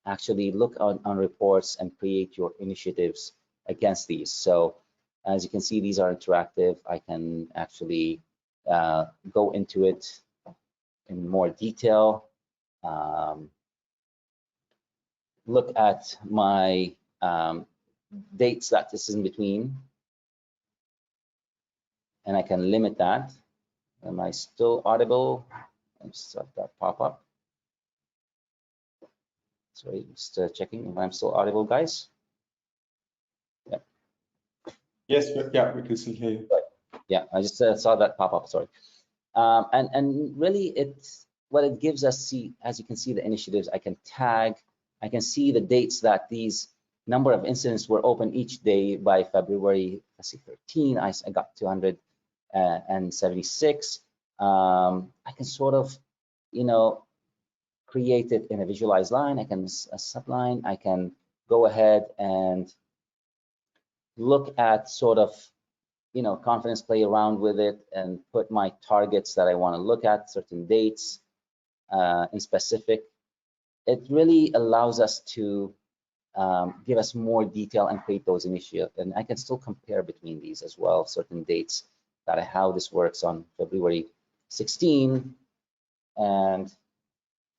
actually look on reports and create your initiatives against these. So as you can see, these are interactive. I can actually go into it in more detail. Look at my dates that this is in between, and I can limit that. Am I still audible? Let's let that pop up. Sorry, just checking if I'm still audible, guys. Yeah. Yes, yeah, we can still hear you. Yeah, I just saw that pop up. Sorry. And really, it's what it gives us. See, as you can see, the initiatives I can tag. I can see the dates that these number of incidents were open each day by February. Let's see, 13. I got 276. I can sort of, you know, create it in a visualized line. I can a subline. I can go ahead and look at sort of, you know, confidence, play around with it and put my targets that I want to look at, certain dates in specific. It really allows us to give us more detail and create those initiatives. And I can still compare between these as well, certain dates that how this works on February 16 and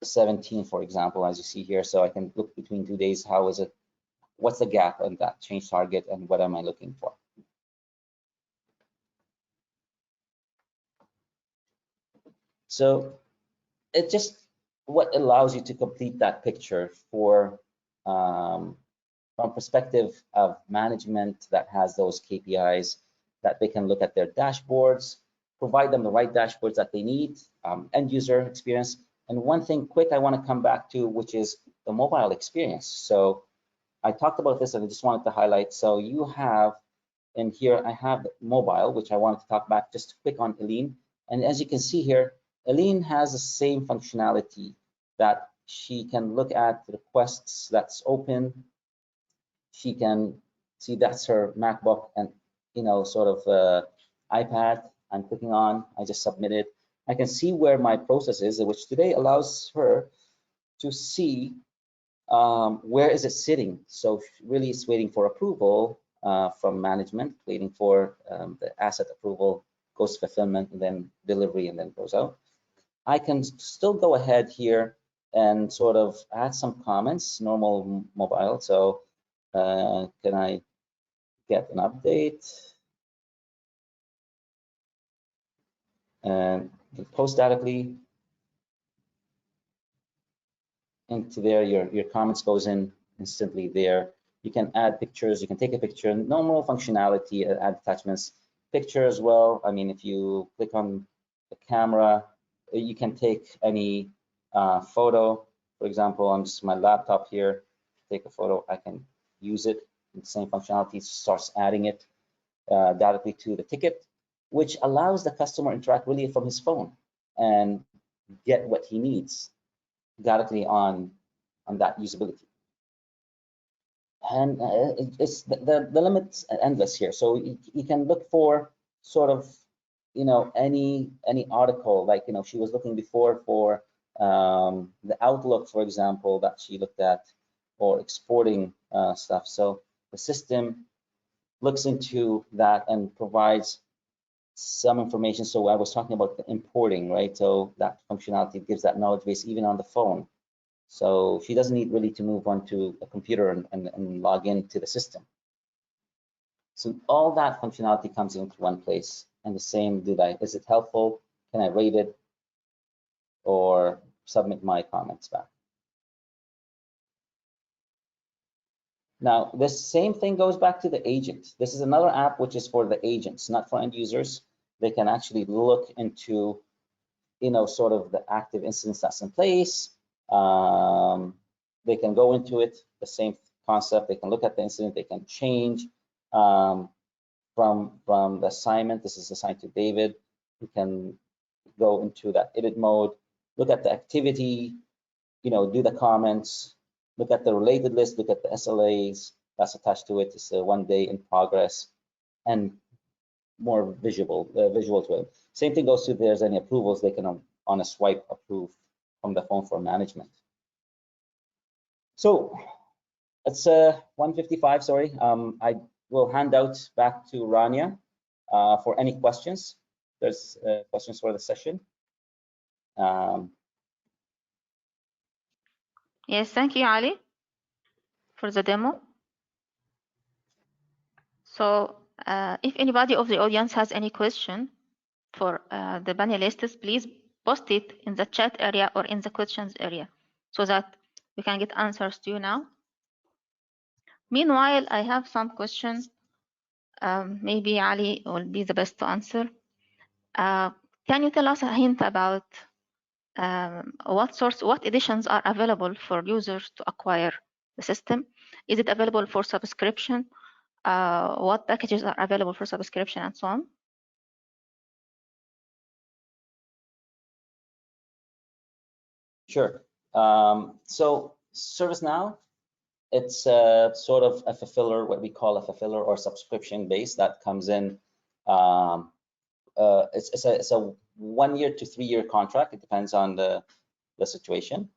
17, for example, as you see here. So I can look between 2 days, how is it, what's the gap on that change target and what am I looking for? So it just what allows you to complete that picture for from perspective of management that has those KPIs that they can look at their dashboards, provide them the right dashboards that they need, end user experience. And one thing quick I want to come back to, which is the mobile experience. So I talked about this and I just wanted to highlight. So you have in here, I have mobile, which I wanted to talk about, just quick on Eileen. And as you can see here, Eileen has the same functionality that she can look at requests that's open. She can see that's her MacBook and, you know, sort of iPad I'm clicking on, I just submit it. I can see where my process is, which today allows her to see where is it sitting. So really it's waiting for approval from management, waiting for the asset approval, goes to fulfillment, and then delivery, and then goes out. I can still go ahead here and sort of add some comments, normal mobile. So can I get an update? And post directly into there, your comments goes in instantly there. You can add pictures, you can take a picture, normal functionality, add attachments, picture as well. I mean, if you click on the camera, you can take any photo. For example, on just my laptop here, take a photo, I can use it. The same functionality starts adding it directly to the ticket, which allows the customer interact really from his phone and get what he needs directly on that usability. And it's the limit's endless here. So you can look for sort of, you know, any article, like, you know, she was looking before for the Outlook, for example, that she looked at, or exporting stuff. So the system looks into that and provides some information. So I was talking about the importing, right? So that functionality gives that knowledge base even on the phone. So she doesn't need really to move on to a computer and log into the system. So all that functionality comes into one place. And the same, is it helpful? Can I rate it or submit my comments back? Now, this same thing goes back to the agent. This is another app which is for the agents, not for end users. They can actually look into, you know, sort of the active instance that's in place. They can go into it, the same concept. They can look at the incident. They can change from the assignment. This is assigned to David. You can go into that edit mode, look at the activity, you know, do the comments, look at the related list, look at the SLAs that's attached to it. It's a 1 day in progress and more visual to it. Same thing goes to if there's any approvals, they can on a swipe approve from the phone for management. So it's 1:55, sorry. I will hand out back to Rania for any questions. There's questions for the session. Yes, thank you, Ali, for the demo. So if anybody of the audience has any question for the panelists, please post it in the chat area or in the questions area so that we can get answers to you now. Meanwhile, I have some questions. Maybe Ali will be the best to answer. Can you tell us a hint about what editions are available for users to acquire the system? Is it available for subscription? What packages are available for subscription and so on? Sure. So ServiceNow, it's sort of a fulfiller, what we call a fulfiller or subscription base that comes in. It's a 1 year to 3 year contract. It depends on the situation.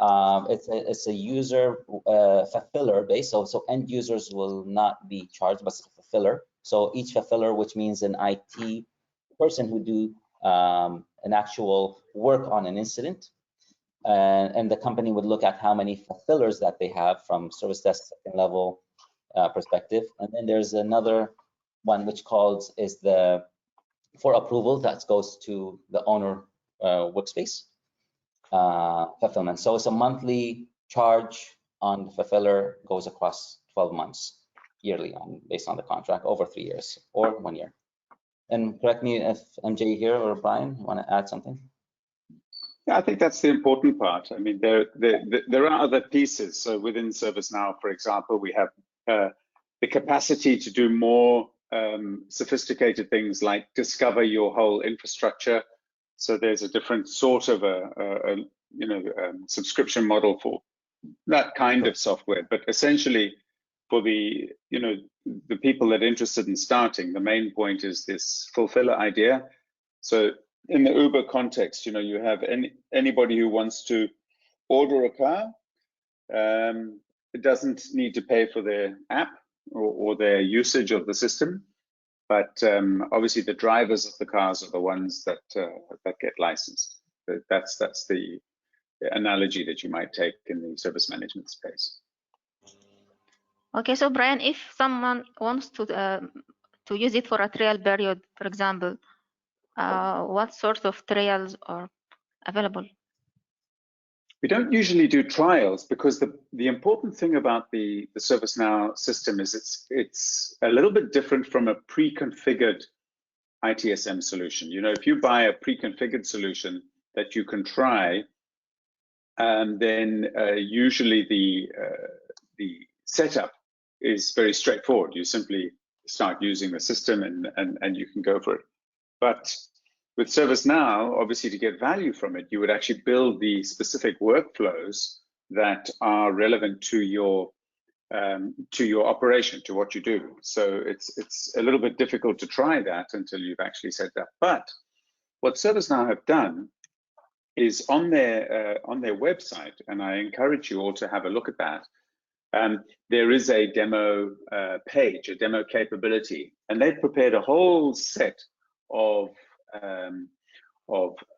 It's a user fulfiller base, so end users will not be charged, but it's a fulfiller. So each fulfiller, which means an IT person who do an actual work on an incident, and the company would look at how many fulfillers that they have from service desk second level perspective. And then there's another one which is the for approval that goes to the owner workspace fulfillment. So it's a monthly charge on the fulfiller, goes across 12 months yearly based on the contract over 3 years or 1 year. And correct me if MJ here or Brian, you want to add something? Yeah, I think that's the important part. I mean, there are other pieces. So within ServiceNow, for example, we have the capacity to do more sophisticated things like discover your whole infrastructure. So there's a different sort of a subscription model for that kind of software. But essentially, for the people that are interested in starting, the main point is this fulfiller idea. So in the Uber context, you have anybody who wants to order a car. It doesn't need to pay for their app or their usage of the system, but obviously the drivers of the cars are the ones that get licensed. That's the analogy that you might take in the service management space. Okay, so Brian, if someone wants to use it for a trial period, for example, what sort of trials are available? We don't usually do trials because the important thing about the ServiceNow system is it's a little bit different from a pre-configured ITSM solution. If you buy a pre-configured solution that you can try, then usually the setup is very straightforward. You simply start using the system and you can go for it. But with ServiceNow, obviously to get value from it, you would actually build the specific workflows that are relevant to your operation, to what you do. So it's a little bit difficult to try that until you've actually set that. But what ServiceNow have done is on their website, and I encourage you all to have a look at that. There is a demo page, a demo capability, and they've prepared a whole set of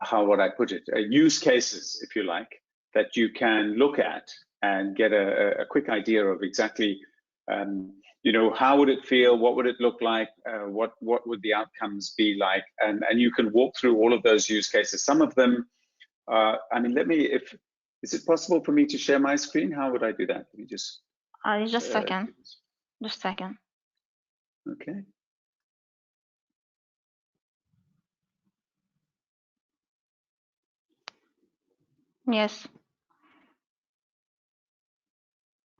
how would I put it, use cases, if you like, that you can look at and get a quick idea of exactly, how would it feel, what would it look like, what would the outcomes be like, and you can walk through all of those use cases. Some of them, is it possible for me to share my screen? How would I do that? Let me just Just a second. Just a second. Okay. Yes.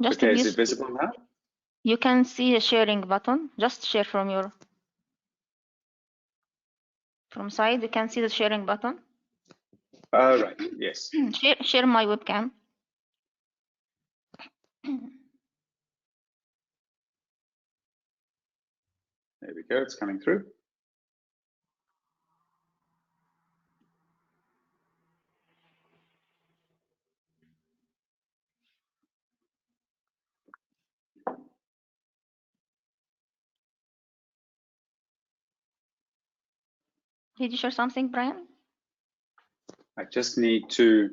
Just okay, is it visible now? You can see a sharing button. Just share from side. You can see the sharing button. Right. Yes. Share my webcam. There we go. It's coming through. Did you share something, Brian? I just need to,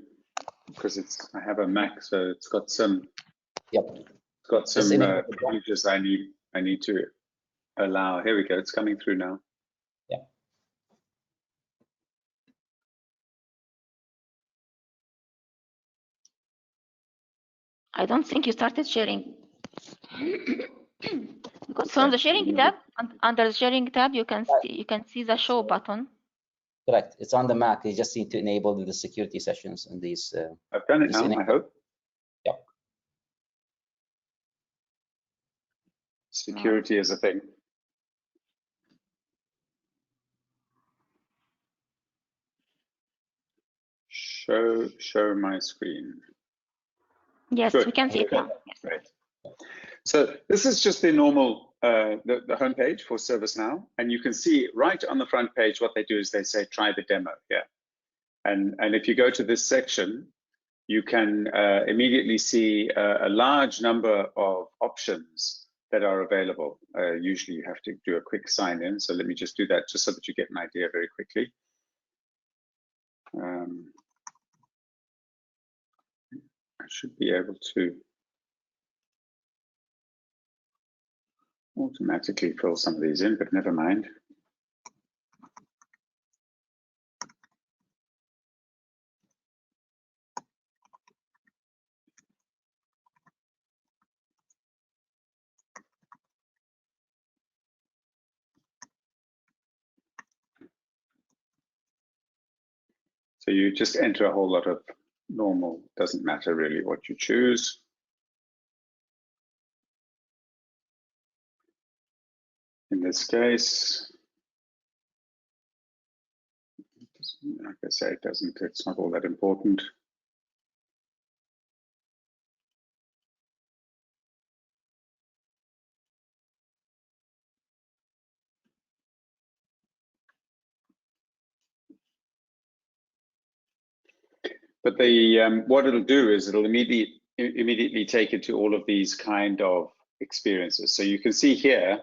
because I have a Mac, so it's got some. Yep. It's got some privileges I need to allow. Here we go. It's coming through now. Yeah. I don't think you started sharing. Because from the sharing tab, under the sharing tab, you can see the show button. Correct. It's on the Mac. You just need to enable the security sessions and these. I've done it now, I hope. Yep. Security is a thing. Show my screen. Yes, Good. we can see it now. Yes. Great. So this is just the normal, the homepage for ServiceNow, and you can see right on the front page what they do is they say try the demo. Yeah, and if you go to this section, you can immediately see a large number of options that are available. Usually you have to do a quick sign in, so let me just do that just so that you get an idea very quickly. I should be able to automatically fill some of these in, but never mind. So you just enter a whole lot of normal, doesn't matter really what you choose. In this case, like I say, it's not all that important. But the what it'll do is it'll immediately take you to all of these kind of experiences. So you can see here,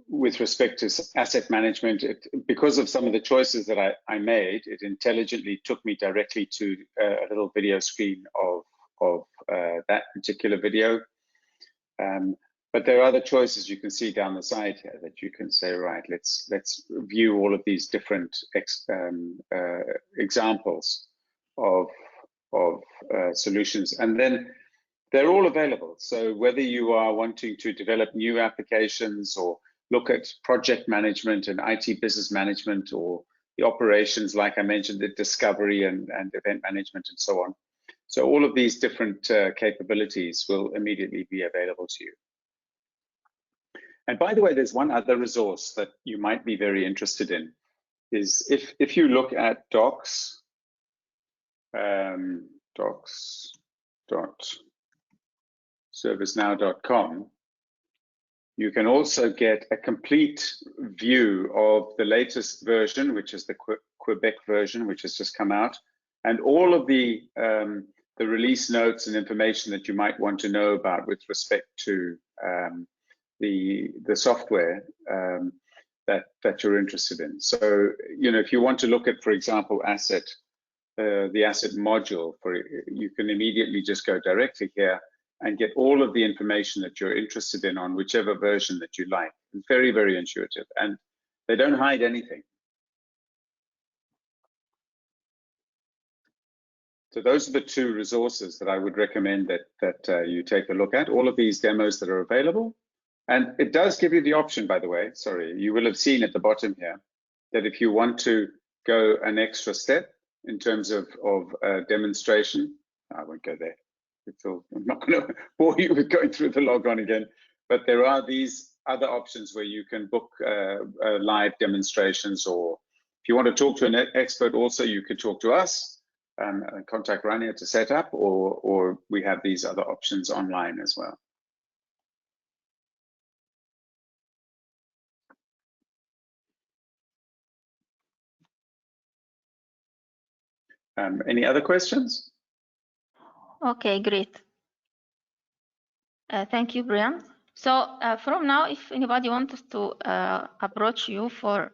with respect to asset management, because of some of the choices that I made, it intelligently took me directly to a little video screen of that particular video. But there are other choices you can see down the side here that you can say, right, let's view all of these different examples of solutions, and then they're all available. So whether you are wanting to develop new applications or look at project management and IT business management, or the operations, like I mentioned, the discovery and event management and so on. So all of these different capabilities will immediately be available to you. And by the way, there's one other resource that you might be very interested in, is if you look at docs.servicenow.com, you can also get a complete view of the latest version, which is the Quebec version, which has just come out, and all of the release notes and information that you might want to know about with respect to the software that you're interested in. So, you know, if you want to look at, for example, the asset module, you can immediately just go directly here and get all of the information that you're interested in on whichever version that you like. It's very, very intuitive, and they don't hide anything. So those are the two resources that I would recommend that you take a look at, all of these demos that are available. And it does give you the option, by the way, sorry, you will have seen at the bottom here, that if you want to go an extra step in terms of demonstration, I won't go there. I'm not going to bore you with going through the logon again, but there are these other options where you can book live demonstrations, or if you want to talk to an expert also, you could talk to us and contact Rania to set up, or we have these other options online as well. Any other questions? Okay, great. Thank you, Bryan. So from now, if anybody wants to approach you for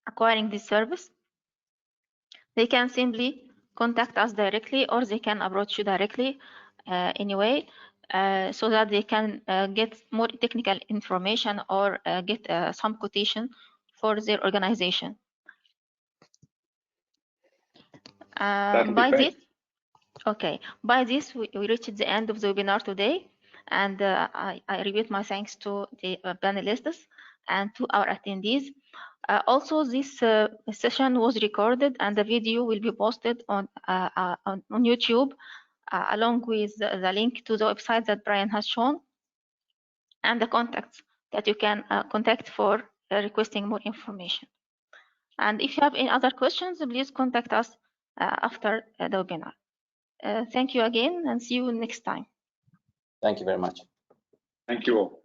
acquiring this service, they can simply contact us directly, or they can approach you directly anyway, so that they can get more technical information or get some quotation for their organization. By this, Okay, by this we reached the end of the webinar today, and I repeat my thanks to the panelists and to our attendees. Also, this session was recorded and the video will be posted on YouTube along with the link to the website that Bryan has shown and the contacts that you can contact for requesting more information. And if you have any other questions, please contact us after the webinar. Thank you again and see you next time. Thank you very much. Thank you all.